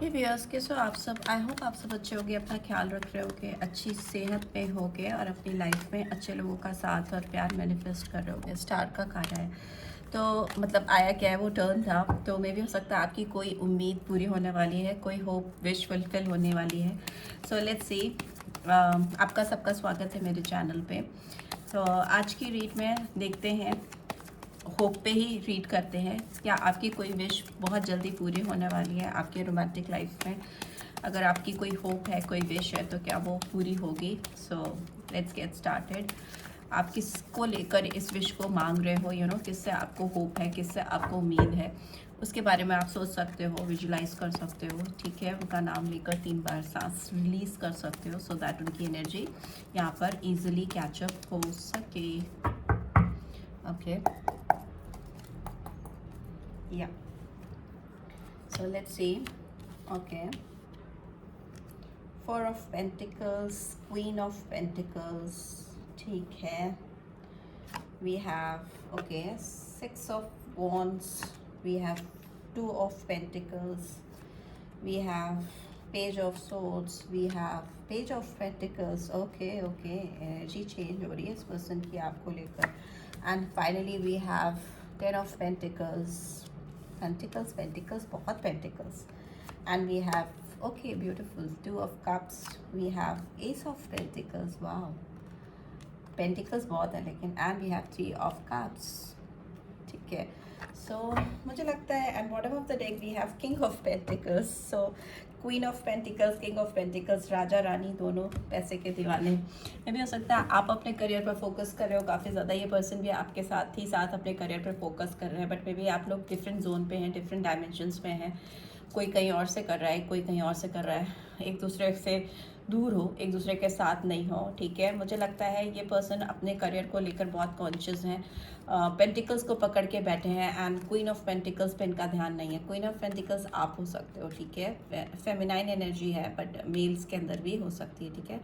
ये व्यूअर्स के सो आप सब आई होप आप सब अच्छे होगे, अपना ख्याल रख रहे होगे, अच्छी सेहत में होगे और अपनी लाइफ में अच्छे लोगों का साथ और प्यार मैनिफेस्ट कर रहे होगे। स्टार का कार्ड है तो मतलब आया क्या है, वो टर्न था, तो मे भी हो सकता है आपकी कोई उम्मीद पूरी होने वाली है, कोई होप विश फुलफिल होने वाली है। So let's see. आपका सबका स्वागत है मेरे चैनल पे। तो आज की रीड में देखते हैं, होप पे ही रीड करते हैं, क्या आपकी कोई विश बहुत जल्दी पूरी होने वाली है आपके रोमांटिक लाइफ में। अगर आपकी कोई होप है, कोई विश है, तो क्या वो पूरी होगी। So let's get started. आप किसको लेकर इस विश को मांग रहे हो, यू नो, किससे आपको होप है, किससे आपको उम्मीद है, उसके बारे में आप सोच सकते हो, विजुलाइज कर सकते हो। ठीक है, उनका नाम लेकर 3 बार सांस रिलीज कर सकते हो, सो दैट उनकी एनर्जी यहाँ पर इजीली कैचअप हो सके। Okay, yeah, so let's see. Okay, Four of Pentacles, Queen of Pentacles, ठीक है। We have, okay, Six of Wands, we have Two of Pentacles, we have Page of Swords, we have Page of Pentacles. Okay, okay, energy change हो रही है इस person की आपको लेकर। And finally we have Ten of Pentacles, Pentacles, Pentacles, बहुत Pentacles. And we have, okay, beautiful, Two of Cups, we have Ace of Pentacles, wow, Pentacles बहुत है लेकिन, and we have Three of Cups, ठीक है। सो मुझे लगता है, and bottom of the deck we have king of pentacles. So queen of pentacles, king of pentacles, राजा रानी दोनों पैसे के दीवाने। ये भी हो सकता है आप अपने करियर पर फोकस कर रहे हो काफ़ी ज़्यादा, ये पर्सन भी आपके साथ ही साथ अपने करियर पर फोकस कर रहे हैं, बट मे बी आप लोग डिफरेंट जोन पे हैं, डिफरेंट डायमेंशंस में हैं। कोई कहीं और से कर रहा है, कोई कहीं और से कर रहा है, एक दूसरे से दूर हो, एक दूसरे के साथ नहीं हो। ठीक है, मुझे लगता है ये पर्सन अपने करियर को लेकर बहुत कॉन्शियस हैं, पेंटिकल्स को पकड़ के बैठे हैं, एंड क्वीन ऑफ पेंटिकल्स पे इनका ध्यान नहीं है। क्वीन ऑफ पेंटिकल्स आप हो सकते हो, ठीक है, फेमिनाइन एनर्जी है, बट मेल्स के अंदर भी हो सकती है, ठीक है।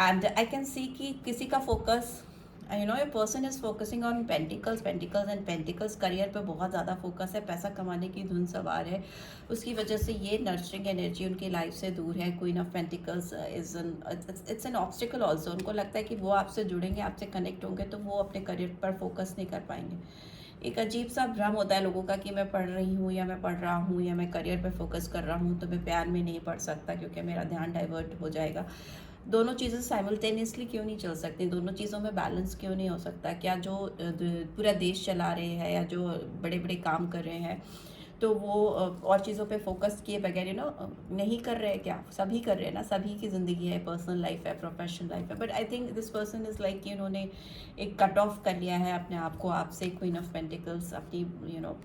एंड आई कैन सी कि किसी का focus, you know, a person is focusing on pentacles, pentacles and pentacles. Career पे बहुत ज़्यादा फोकस है, पैसा कमाने की धुन सवार है, उसकी वजह से ये नर्चरिंग एनर्जी उनकी लाइफ से दूर है। Queen of pentacles is an, it's an obstacle also. उनको लगता है कि वो आपसे जुड़ेंगे, आपसे कनेक्ट होंगे, तो वो अपने करियर पर फोकस नहीं कर पाएंगे। एक अजीब सा भ्रम होता है लोगों का कि मैं पढ़ रही हूँ या मैं पढ़ रहा हूँ या मैं करियर पे फोकस कर रहा हूँ, तो मैं प्यार में नहीं पढ़ सकता क्योंकि मेरा ध्यान डाइवर्ट हो जाएगा। दोनों चीज़ें साइमल्टेनियसली क्यों नहीं चल सकती, दोनों चीज़ों में बैलेंस क्यों नहीं हो सकता। क्या जो पूरा देश चला रहे हैं या जो बड़े बड़े काम कर रहे हैं, तो वो और चीज़ों पे फोकस किए बगैर, यू नो, नहीं कर रहे हैं। क्या सभी कर रहे हैं ना, सभी की ज़िंदगी है, पर्सनल लाइफ है, प्रोफेशनल लाइफ है, but I think this person is like कि उन्होंने एक कट ऑफ कर लिया है अपने आप को आपसे। क्वीन ऑफ पेंटिकल्स अपनी, यू नो,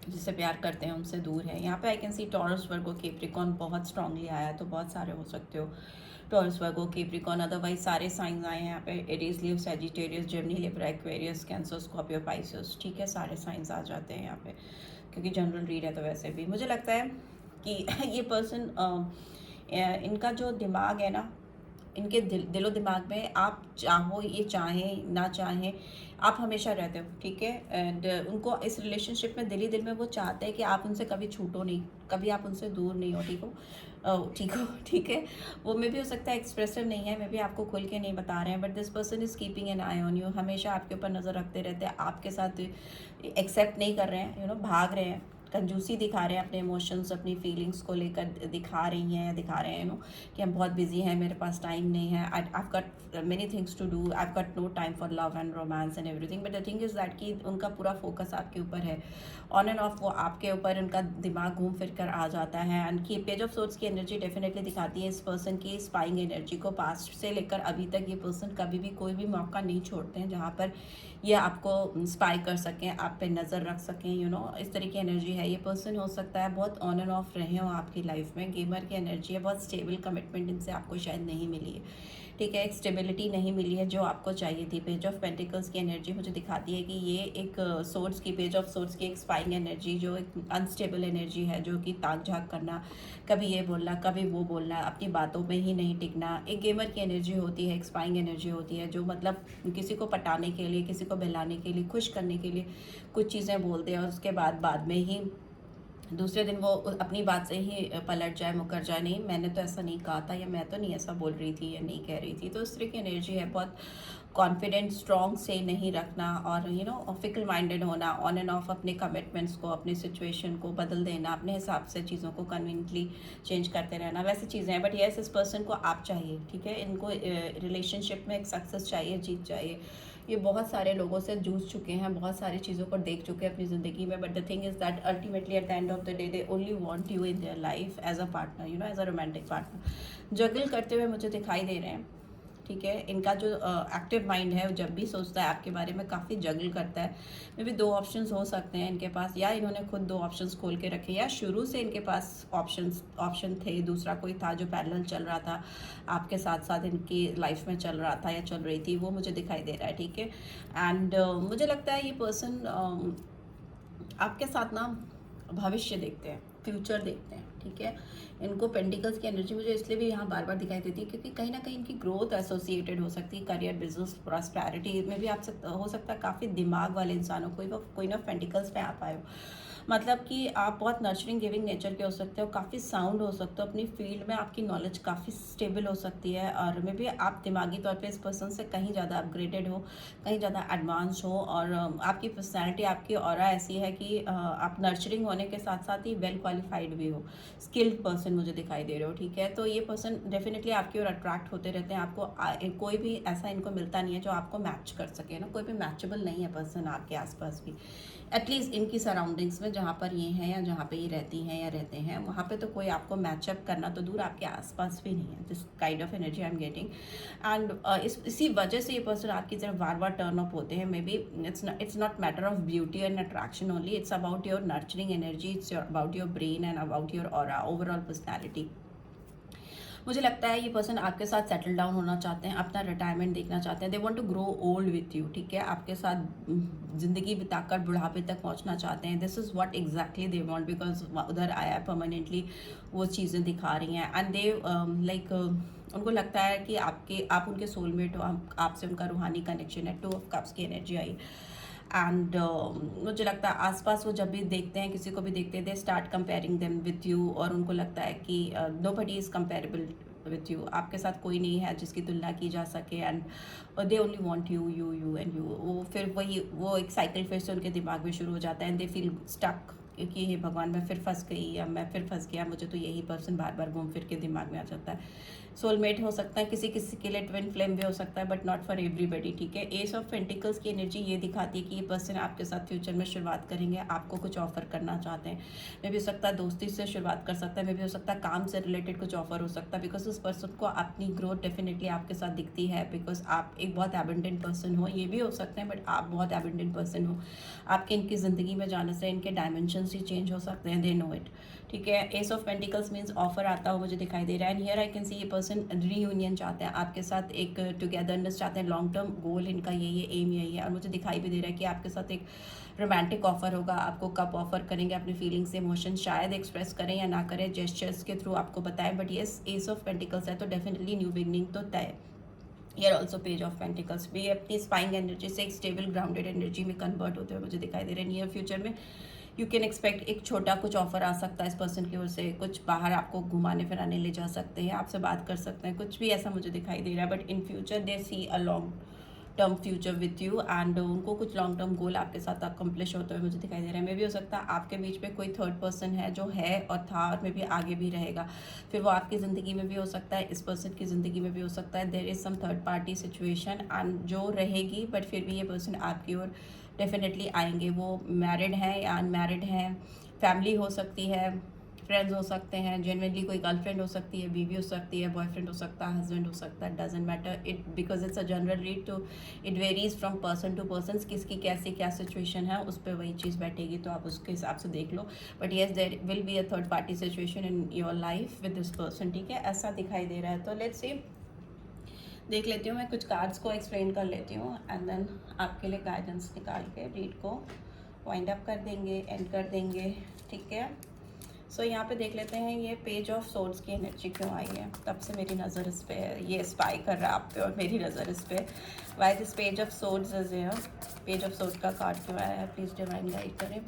जिससे प्यार करते हैं उनसे दूर है। यहाँ पे I can see Taurus, Virgo, Capricorn बहुत स्ट्रांगली आया, तो बहुत सारे हो सकते हो, टॉरस, वर्गो, कैप्रिकॉर्न, अदरवाइज सारे साइंस आए हैं यहाँ पे, Aries, Leo, Sagittarius, Gemini, Libra, Aquarius, Cancer, Scorpio, Pisces, ठीक है, सारे साइंस आ जाते हैं यहाँ पे क्योंकि जनरल रीड है। तो वैसे भी मुझे लगता है कि ये पर्सन, इनका जो दिमाग है ना, इनके दिलो दिमाग में, आप चाहो ये चाहें ना चाहें, आप हमेशा रहते हो, ठीक है। एंड उनको इस रिलेशनशिप में दिल ही दिल में वो चाहते हैं कि आप उनसे कभी छूटो नहीं, कभी आप उनसे दूर नहीं हो, ठीक हो, ठीक हो, ठीक है। वो मे भी हो सकता है एक्सप्रेसिव नहीं है, मे भी आपको खुल के नहीं बता रहे हैं, but this person is keeping an I on you, हमेशा आपके ऊपर नज़र रखते रहते हैं, आपके साथ एक्सेप्ट नहीं कर रहे हैं, यू नो, भाग रहे हैं, कंजूसी दिखा रहे हैं, अपने इमोशंस, अपनी फीलिंग्स को लेकर दिखा रही हैं या दिखा रहे हैं, नो, कि हम बहुत बिजी हैं, मेरे पास टाइम नहीं है, I got many things to do, I got no time for love and romance and everything. But the thing is that कि उनका पूरा फोकस आपके ऊपर है, ऑन एंड ऑफ वो आपके ऊपर, उनका दिमाग घूम फिर कर आ जाता है। एंड की पेज ऑफ सोर्ट्स की एनर्जी डेफिनेटली दिखाती है इस पर्सन की स्पाइंग एनर्जी को। पास्ट से लेकर अभी तक ये पर्सन कभी भी कोई भी मौका नहीं छोड़ते हैं जहाँ पर ये आपको स्पाई कर सकें, आप पे नज़र रख सकें, यू नो, इस तरह की एनर्जी है। ये पर्सन हो सकता है बहुत ऑन एंड ऑफ रहे हो आपकी लाइफ में, गेमर की एनर्जी है, बहुत स्टेबल कमिटमेंट इनसे आपको शायद नहीं मिली है, ठीक है, एक स्टेबिलिटी नहीं मिली है जो आपको चाहिए थी। पेज ऑफ पेंटिकल्स की एनर्जी मुझे दिखाती है कि ये एक सोर्स की, पेज ऑफ सोर्स की एक स्पाइंग एनर्जी, जो एक अनस्टेबल एनर्जी है, जो कि ताक झाक करना, कभी ये बोलना कभी वो बोलना, अपनी बातों में ही नहीं टिकना, एक गेमर की एनर्जी होती है, एक स्पाइंग एनर्जी होती है, जो मतलब किसी को पटाने के लिए, किसी को बहलाने के लिए, खुश करने के लिए कुछ चीज़ें बोलते हैं और उसके बाद में ही दूसरे दिन वो अपनी बात से ही पलट जाए, मुकर जाए, नहीं मैंने तो ऐसा नहीं कहा था, या मैं तो नहीं ऐसा बोल रही थी या नहीं कह रही थी। तो इस तरह की एनर्जी है, बहुत कॉन्फिडेंट स्ट्रॉन्ग से नहीं रखना, और फिकल माइंडेड होना, ऑन एंड ऑफ अपने कमिटमेंट्स को, अपने सिचुएशन को बदल देना, अपने हिसाब से चीज़ों को कन्वीनियंटली चेंज करते रहना, वैसी चीज़ें हैं। बट येस, इस पर्सन को आप चाहिए, ठीक है, इनको रिलेशनशिप में एक सक्सेस चाहिए, जीत चाहिए। ये बहुत सारे लोगों से जूझ चुके हैं, बहुत सारी चीज़ों को देख चुके हैं अपनी ज़िंदगी में, but the thing is that ultimately at the end of the day they only want you in their life as a partner, as a romantic partner. Juggle करते हुए मुझे दिखाई दे रहे हैं, ठीक है। इनका जो एक्टिव माइंड है, जब भी सोचता है आपके बारे में काफ़ी जगल करता है। मे भी दो ऑप्शंस हो सकते हैं इनके पास, या इन्होंने खुद दो ऑप्शंस खोल के रखे, या शुरू से इनके पास ऑप्शन थे, दूसरा कोई था जो पैरेलल चल रहा था, आपके साथ साथ इनकी लाइफ में चल रहा था या चल रही थी, वो मुझे दिखाई दे रहा है, ठीक है। एंड मुझे लगता है ये पर्सन आपके साथ ना भविष्य देखते हैं, फ्यूचर देखते हैं, ठीक है। इनको पेंटिकल्स की एनर्जी मुझे इसलिए भी यहाँ बार बार दिखाई देती है क्योंकि कहीं ना कहीं इनकी ग्रोथ एसोसिएटेड हो सकती है करियर, बिजनेस, प्रॉस्पेरिटी में भी। आप हो सकता है काफ़ी दिमाग वाले इंसानों को कोई ना पेंटिकल्स में आ पाए हो, मतलब कि आप बहुत नर्चरिंग गिविंग नेचर के हो सकते हो, काफ़ी साउंड हो सकते हो, अपनी फील्ड में आपकी नॉलेज काफ़ी स्टेबल हो सकती है, और मे भी आप दिमागी तौर पे इस पर्सन से कहीं ज़्यादा अपग्रेडेड हो, कहीं ज़्यादा एडवांस हो, और आपकी पर्सनैलिटी, आपकी ऑरा ऐसी है कि आप नर्चरिंग होने के साथ साथ ही वेल क्वालिफाइड भी हो, स्किल्ड पर्सन मुझे दिखाई दे रहे हो, ठीक है। तो ये पर्सन डेफिनेटली आपकी ओर अट्रैक्ट होते रहते हैं। आपको कोई भी ऐसा इनको मिलता नहीं है जो आपको मैच कर सके ना, कोई भी मैचेबल नहीं है पर्सन आपके आसपास भी, एटलीस्ट इनकी सराउंडिंग्स में जहाँ पर ये हैं या जहाँ पे ये रहती हैं या रहते हैं, वहाँ पे तो कोई आपको मैचअप करना तो दूर, आपके आसपास भी नहीं है। This kind of energy I am getting, and इसी वजह से ये पर्सन आपकी तरफ बार बार टर्न अप होते हैं। May be it's not matter of beauty and attraction only, it's about your nurturing energy, it's about your brain and about your aura, overall personality. मुझे लगता है ये पर्सन आपके साथ सेटल डाउन होना चाहते हैं, अपना रिटायरमेंट देखना चाहते हैं, they want to grow old with you, ठीक है, आपके साथ ज़िंदगी बिताकर बुढ़ापे तक पहुंचना चाहते हैं। This is what exactly they want, because उधर आया परमानेंटली वो चीज़ें दिखा रही हैं, एंड दे लाइक उनको लगता है कि आप उनके सोलमेट हो, आपसे उनका रूहानी कनेक्शन है। 2 ऑफ कप्स की एनर्जी आई, एंड मुझे लगता है आसपास वो जब भी देखते हैं, किसी को भी देखते हैं, they start comparing them with you, और उनको लगता है कि nobody is comparable with you, आपके साथ कोई नहीं है जिसकी तुलना की जा सके, and they only want you you you and you. वो फिर वो एक साइकिल फिर से उनके दिमाग में शुरू हो जाता है, एंड दे फील स्टक कि हे भगवान, मैं फिर फंस गई, या मैं फिर फंस गया, मुझे तो यही पर्सन बार बार घूम फिर के दिमाग में आ जाता है। सोलमेट हो सकता है किसी किसी के लिए, ट्विन फ्लेम भी हो सकता है, बट नॉट फॉर एवरीबडी, ठीक है। एस ऑफ पेंटिकल्स की एनर्जी ये दिखाती है कि ये पर्सन आपके साथ फ्यूचर में शुरुआत करेंगे, आपको कुछ ऑफर करना चाहते हैं। मे भी हो सकता है दोस्ती से शुरुआत कर सकता है, मे भी हो सकता है काम से रिलेटेड कुछ ऑफर हो सकता है, बिकॉज उस पर्सन को अपनी ग्रोथ डेफिनेटली आपके साथ दिखती है, बिकॉज आप एक बहुत एबंडेंट पर्सन हो, ये भी हो सकते हैं, बट आप बहुत एबंडेंट पर्सन हो। आपके इनकी ज़िंदगी में जाने से इनके डायमेंशंस ही चेंज हो सकते हैं, दे नो इट, ठीक है। S of pentacles means offer आता हो मुझे दिखाई दे रहा है, एंड हियर आई कैन सी ये पर्सन रीयूनियन चाहते हैं आपके साथ, एक टुगेदरनेस चाहते हैं, लॉन्ग टर्म गोल इनका यही है, एम यही है, और मुझे दिखाई भी दे रहा है कि आपके साथ एक रोमांटिक ऑफर होगा। आपको कब ऑफर करेंगे, अपनी फीलिंग्स इमोशन शायद एक्सप्रेस करें या ना करें, जेस्चर्स के थ्रू आपको बताएं, but yes S of pentacles है तो डेफिनेटली न्यू बिगनिंग तो तय। यार ऑल्सो पेज ऑफ पेंटिकल्स भी अपनी स्पाइंग एनर्जी से एक स्टेबल ग्राउंडेड एनर्जी में कन्वर्ट होते हुए मुझे दिखाई दे रहे हैं। नियर फ्यूचर में यू कैन एक्सपेक्ट एक छोटा कुछ ऑफर आ सकता है इस पर्सन की ओर से, कुछ बाहर आपको घुमाने फिराने ले जा सकते हैं, आपसे बात कर सकते हैं, कुछ भी ऐसा मुझे दिखाई दे रहा है। But in future they see a long term future with you, and उनको कुछ लॉन्ग टर्म गोल आपके साथ अकम्प्लिश होते हुए मुझे दिखाई दे रहा है। मे भी हो सकता है आपके बीच में कोई थर्ड पर्सन है जो है और था और मे भी आगे भी रहेगा, फिर वो आपकी ज़िंदगी में भी हो सकता है, इस पर्सन की ज़िंदगी में भी हो सकता है। There is some third party situation and जो रहेगी, बट फिर भी ये पर्सन आपकी ओर डेफिनेटली आएंगे। वो मैरिड हैं या अनमैरिड हैं, फैमिली हो सकती है, फ्रेंड्स हो सकते हैं, जेनरली कोई गर्लफ्रेंड हो सकती है, बीवी हो सकती है, बॉयफ्रेंड हो सकता है, हस्बैंड हो सकता है, doesn't matter it, because it's a general read, तो it varies from person to person, किसकी कैसी क्या सिचुएशन है उस पर वही चीज़ बैठेगी, तो आप उसके हिसाब से देख लो। But yes there will be a third party situation in your life with this person, ठीक है, ऐसा दिखाई दे रहा है। तो लेट्स सी, देख लेती हूँ मैं कुछ कार्ड्स को एक्सप्लेन कर लेती हूँ, एंड देन आपके लिए गाइडेंस निकाल के रीड को वाइंड अप कर देंगे, एंड कर देंगे, ठीक है। सो यहाँ पे देख लेते हैं ये पेज ऑफ सोर्ड्स की एनर्जी क्यों आई है, तब से मेरी नज़र इस पे है, ये स्पाई कर रहा है आप पे और मेरी नज़र इस पे। Why this page of swords is here, page of swords का कार्ड क्यों आया है, प्लीज़ डिवाइन गाइड करें।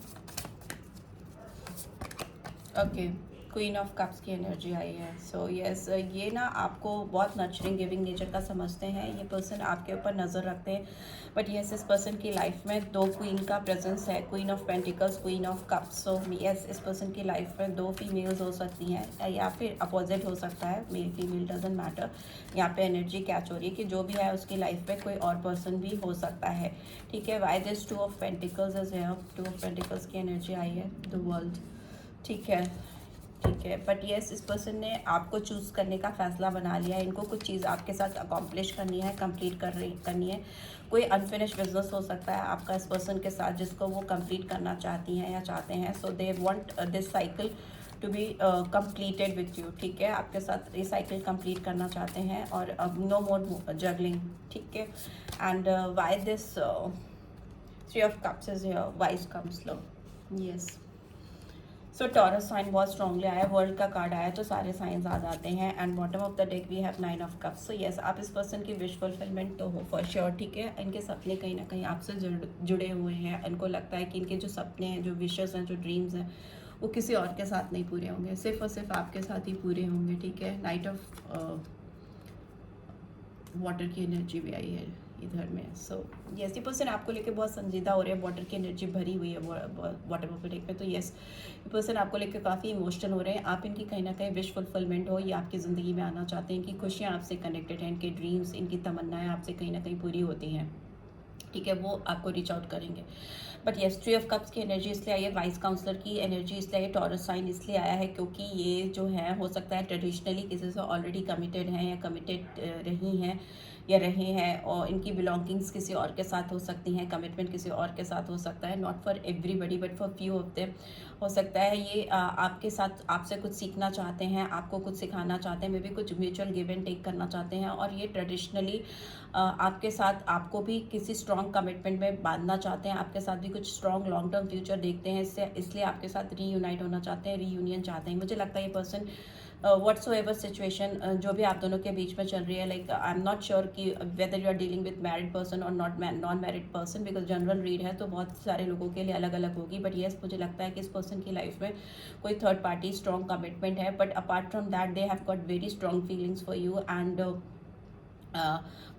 ओके, क्वीन ऑफ कप्स की एनर्जी आई है। सो यस, ये ना आपको बहुत नर्चरिंग गिविंग नेचर का समझते हैं, ये पर्सन आपके ऊपर नज़र रखते हैं। बट यस, इस पर्सन की लाइफ में दो क्वीन का प्रेजेंस है, queen of pentacles, queen of cups. So yes, इस पर्सन की लाइफ में दो फीमेल्स हो सकती हैं या फिर अपोजिट हो सकता है, मेल फीमेल डजंट मैटर। यहाँ पे एनर्जी कैच हो रही है कि जो भी है उसकी लाइफ में कोई और पर्सन भी हो सकता है, ठीक है। Why this two of pentacles is here, two of pentacles की एनर्जी आई है, द वर्ल्ड, ठीक है, ठीक है। बट येस, इस पर्सन ने आपको चूज़ करने का फ़ैसला बना लिया है, इनको कुछ चीज़ आपके साथ अकॉम्प्लिश करनी है, कंप्लीट करनी है। कोई अनफिनिश बिजनेस हो सकता है आपका इस पर्सन के साथ, जिसको वो कंप्लीट करना चाहती हैं या चाहते हैं। So they want this cycle to be completed with you, ठीक है। आपके साथ ये साइकिल कंप्लीट करना चाहते हैं और अब नो मोर जगलिंग, ठीक है। And why this three of cups is here, wise comes low, yes. So Taurus sign बहुत स्ट्रांगली आया, वर्ल्ड का कार्ड आया तो सारे साइंस आ जाते हैं। And bottom of the deck we have nine of cups. So yes, आप इस पर्सन की विश फुलफिलमेंट तो हो फॉर श्योर, ठीक है। इनके सपने कहीं ना कहीं आपसे जुड़े हुए हैं। इनको लगता है कि इनके जो सपने हैं, जो विशेस हैं, जो ड्रीम्स हैं, वो किसी और के साथ नहीं पूरे होंगे, सिर्फ और सिर्फ आपके साथ ही पूरे होंगे, ठीक है। नाइट ऑफ वाटर की एनर्जी भी आई है इधर में। सो यस, ये पर्सन आपको लेके बहुत संजीदा हो रहे हैं, वाटर की एनर्जी भरी हुई है वाटर ऑफ द डेक में। तो यस, ये पर्सन आपको लेके काफ़ी इमोशनल हो रहे हैं। आप इनकी कहीं ना कहीं विश फुलफिलमेंट हो, ये आपकी ज़िंदगी में आना चाहते हैं, इनकी खुशियाँ आपसे कनेक्टेड हैं, इनके ड्रीम्स, इनकी तमन्नाएँ आपसे कहीं ना कहीं पूरी होती हैं, ठीक है। वो आपको रीच आउट करेंगे। But yes, three of cups की एनर्जी इसलिए आई है, वाइस काउंसलर की एनर्जी इसलिए आई है, टॉरस साइन इसलिए आया है क्योंकि ये जो है हो सकता है ट्रेडिशनली किसी से ऑलरेडी कमिटेड हैं या कमिटेड रही हैं या रहे हैं, और इनकी बिलोंगिंग्स किसी और के साथ हो सकती हैं, कमिटमेंट किसी और के साथ हो सकता है। Not for everybody but for few of them हो सकता है। ये आपके साथ आपसे कुछ सीखना चाहते हैं, आपको कुछ सिखाना चाहते हैं, मे बी कुछ म्यूचुअल गिव एंड टेक करना चाहते हैं। और ये ट्रेडिशनली आपके साथ आपको भी किसी स्ट्रॉन्ग कमिटमेंट में बांधना चाहते हैं, आपके साथ भी कुछ स्ट्रॉन्ग लॉन्ग टर्म फ्यूचर देखते हैं, इसलिए आपके साथ रीयूनाइट होना चाहते हैं, रीयूनियन चाहते हैं। मुझे लगता है ये पर्सन व्हाट्सोएवर सिचुएशन जो भी आप दोनों के बीच में चल रही है, like I am not sure कि whether you are dealing with married person और non married person, because general read है तो बहुत सारे लोगों के लिए अलग अलग होगी। बट येस, मुझे लगता है कि इस पर्सन की लाइफ में कोई थर्ड पार्टी स्ट्रॉन्ग कमिटमेंट है, but apart from that they have got very strong feelings for you. And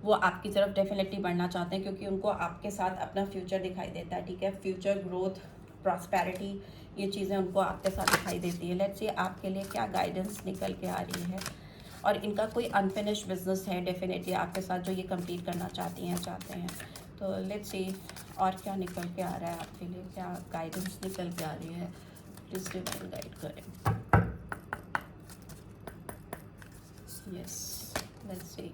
वो आपकी तरफ डेफिनेटली बढ़ना चाहते हैं क्योंकि उनको आपके साथ अपना फ्यूचर दिखाई देता है, ठीक है। फ्यूचर, ग्रोथ, प्रॉस्पेरिटी, ये चीज़ें उनको आपके साथ दिखाई देती है। लेट्स सी आपके लिए क्या गाइडेंस निकल के आ रही है। और इनका कोई अनफिनिश्ड बिजनेस है डेफिनेटली आपके साथ जो ये कंप्लीट करना चाहते हैं। तो लेट्स सी और क्या निकल के आ रहा है आपके लिए, क्या गाइडेंस निकल के आ रही है, प्लीज डिवाइन गाइड करें। Yes, let's see,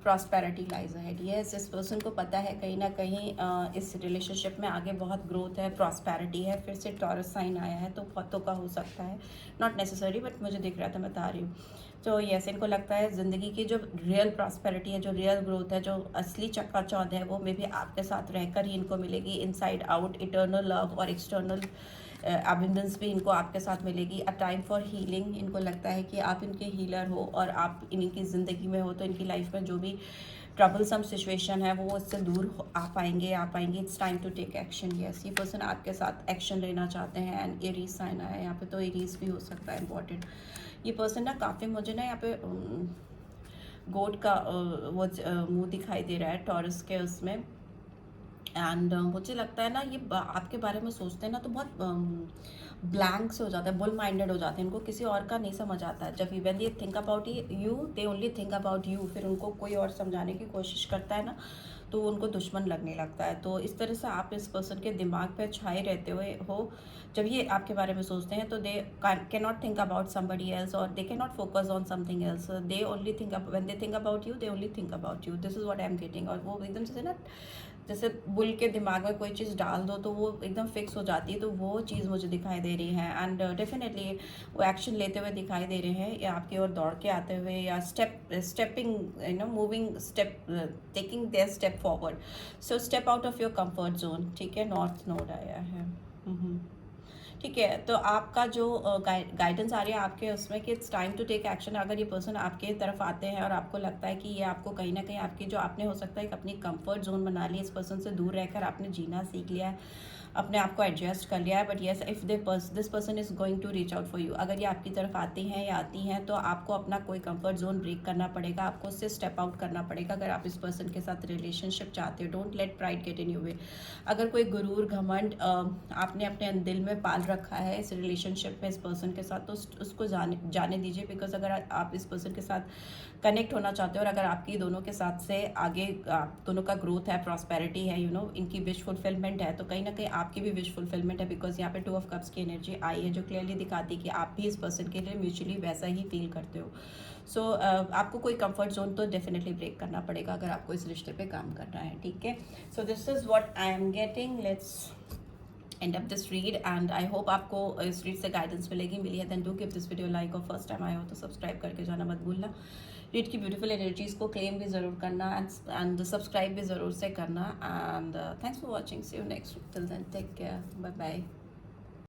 prosperity lies ahead. Yes, इस पर्सन को पता है कहीं ना कहीं इस रिलेशनशिप में आगे बहुत ग्रोथ है, प्रॉस्पेरिटी है। फिर से टॉरस साइन आया है तो बहुतों का हो सकता है, नॉट नेसेसरी, बट मुझे दिख रहा था, मैं बता रही हूँ। तो यस, इनको लगता है ज़िंदगी की जो रियल प्रॉस्पेरिटी है, जो रियल ग्रोथ है, जो असली चकाचौंध है, वो मे भी आपके साथ रहकर ही इनको मिलेगी। इनसाइड आउट इटर्नल लव और एक्सटर्नल अबंडेंस भी इनको आपके साथ मिलेगी। अ टाइम फॉर हीलिंग, इनको लगता है कि आप इनके हीलर हो और आप इनकी ज़िंदगी में हो तो इनकी लाइफ में जो भी ट्रबलसम सिचुएशन है वो उससे दूर आ पाएंगे। It's time to take action. Yes, ये पर्सन आपके साथ एक्शन लेना चाहते हैं। एंड एरीज साइन आया है यहाँ पे, तो एरीज भी हो सकता है इम्पॉर्टेंट। ये पर्सन ना काफ़ी, मुझे ना यहाँ पे गोट का वो मुंह दिखाई दे रहा है टॉरस के उसमें। एंड मुझे लगता है ना ये आपके बारे में सोचते हैं ना तो बहुत ब्लैंक से हो जाता है, बुल माइंडेड हो जाते हैं, इनको किसी और का नहीं समझ आता है। जब when they think about you they only think about you, फिर उनको कोई और समझाने की कोशिश करता है ना तो उनको दुश्मन लगने लगता है। तो इस तरह से आप इस पर्सन के दिमाग पे छाए रहते हुए हो, जब ये आपके बारे में सोचते हैं तो they can not think about somebody else और they can not focus on something else, they only think when they think about you they only think about you. This is what I am getting. और वो एकदम से ना जैसे bull के दिमाग में कोई चीज़ डाल दो तो वो एकदम फिक्स हो जाती है, तो वो चीज़ मुझे दिखाई दे रही है। एंड डेफिनेटली वो एक्शन लेते हुए दिखाई दे रहे हैं, या आपकी ओर दौड़ के आते हुए, या stepping moving step, taking their step forward. So step out of your comfort zone, ठीक है। नॉर्थ नोड आया है, ठीक है। तो आपका जो गाइडेंस आ रही है आपके उसमें कि it's time to take action. अगर ये पर्सन आपके तरफ आते हैं और आपको लगता है कि ये आपको कहीं ना कहीं आपकी जो आपने हो सकता है कि अपनी कंफर्ट जोन बना ली, इस पर्सन से दूर रहकर आपने जीना सीख लिया है, अपने आप को एडजस्ट कर लिया है, but yes if this person is going to reach out for you, अगर ये आपकी तरफ आते हैं या आती हैं तो आपको अपना कोई कंफर्ट जोन ब्रेक करना पड़ेगा, आपको उससे स्टेप आउट करना पड़ेगा अगर आप इस पर्सन के साथ रिलेशनशिप चाहते हो। Don't let pride get in you way. अगर कोई गुरूर घमंड आपने अपने दिल में पाल रखा है इस रिलेशनशिप में इस पर्सन के साथ, तो उसको जाने दीजिए, बिकॉज अगर आप इस पर्सन के साथ कनेक्ट होना चाहते हो और अगर आपकी दोनों के साथ से आगे आप दोनों का ग्रोथ है, प्रॉस्पेरिटी है, इनकी विश फुलफिलमेंट है, तो कहीं ना कहीं आपकी भी विश फुलफिलमेंट है, बिकॉज यहाँ पे 2 ऑफ कप्स की एनर्जी आई है जो क्लियरली दिखाती है कि आप भी इस पर्सन के लिए म्यूचुअली वैसा ही फील करते हो। सो आपको कोई कंफर्ट जोन तो डेफिनेटली ब्रेक करना पड़ेगा अगर आपको इस रिश्ते पे काम करना है, ठीक है। So this is what I am getting. Let's end up this read and I hope आपको इस रीड से गाइडेंस मिली है। Then do give this video like और फर्स्ट टाइम आए हो तो सब्सक्राइब करके जाना मत भूलना। रीड की ब्यूटीफुल एनर्जीज़ को क्लेम भी ज़रूर करना एंड सब्सक्राइब भी ज़रूर से करना। And thanks for watching, see you next, till then take care, bye bye.